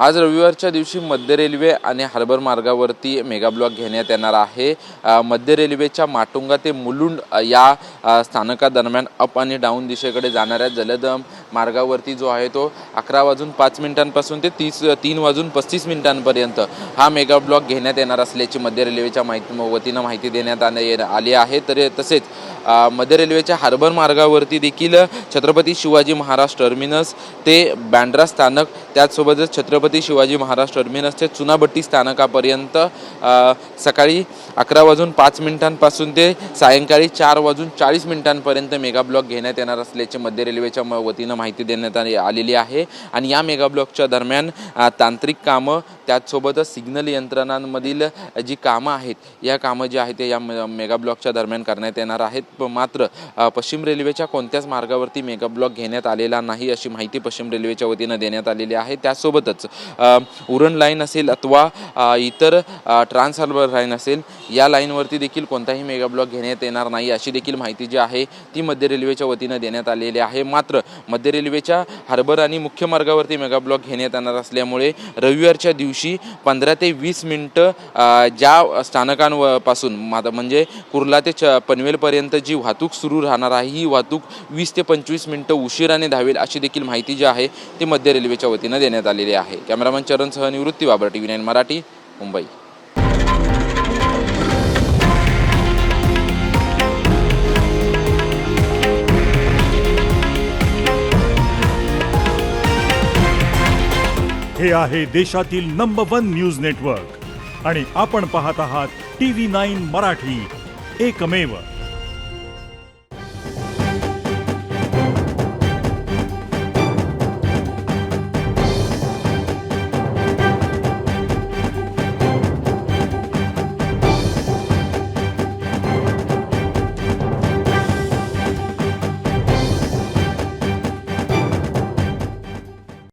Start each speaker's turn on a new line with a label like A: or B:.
A: आज रविवारच्या दिवशी मध्य रेल्वे आणि हार्बर मार्गावरती मेगा ब्लॉक घेण्यात येणार आहे। मध्य रेल्वेच्या माटुंगा ते मुलुंड या स्थानकादरम्यान अप आणि डाऊन दिशेकडे जाणाऱ्या जलद मार्गावरती जो आहे तो 11:05 पासून ते 3:35 हा मेगा ब्लॉक घेण्यात येणार असल्याची मध्य रेल्वेच्या वतीनं माहिती देण्यात आली आहे। तसेच मध्य रेल्वेच्या हार्बर मार्गावरती देखील छत्रपती शिवाजी महाराज टर्मिनस ते बँड्रा स्थानक, त्याचसोबतच छत्रपती शिवाजी महाराज टर्मिनस ते चुनाभट्टी स्थानकापर्यंत सकाळी 11:05 पासून ते सायंकाळी 4:40 मेगा ब्लॉक घेण्यात येणार असल्याची मध्य रेल्वेच्या वतीनं माहिती देण्यात आलेली आहे। आणि या मेगा ब्लॉकच्या दरम्यान तांत्रिक कामं, त्याचसोबतच सिग्नल यंत्रणांमधील जी कामं आहेत, या कामं जी आहेत ते या मेगा ब्लॉकच्या दरम्यान करण्यात येणार आहेत। मात्र पश्चिम रेल्वेच्या कोणत्याच मार्गावरती मेगा ब्लॉक घेण्यात आलेला नाही अशी माहिती पश्चिम रेल्वेच्या वतीनं देण्यात आलेली आहे। त्यासोबतच उरण लाईन असेल अथवा इतर ट्रान्स हार्बर लाईन असेल, या लाईनवरती देखील कोणताही मेगा ब्लॉक घेण्यात येणार नाही अशी देखील माहिती जी आहे ती मध्य रेल्वेच्या वतीनं देण्यात आलेली आहे। मात्र मध्य रेल्वेच्या हार्बर आणि मुख्य मार्गावरती मेगा ब्लॉक घेण्यात येणार असल्यामुळे रविवारच्या दिवशी 15 ते 20 मिनिटं ज्या स्थानकांपासून म्हणजे कुर्ला ते पनवेलपर्यंत जी वाहतूक सुरू राहणार आहे, ही वाहतूक 20 ते 25 मिनिटं उशिराने धावेल अशी देखील माहिती जी आहे ती मध्य रेल्वेच्या वतीनं देण्यात आलेली आहे। कॅमेरामन चरणसह निवृत्ती बाबर, TV9 मराठी, मुंबई।
B: हे आहे देशातील नंबर 1 न्यूज नेटवर्क आणि आपण पाहत आहात TV9 मराठी, एकमेव।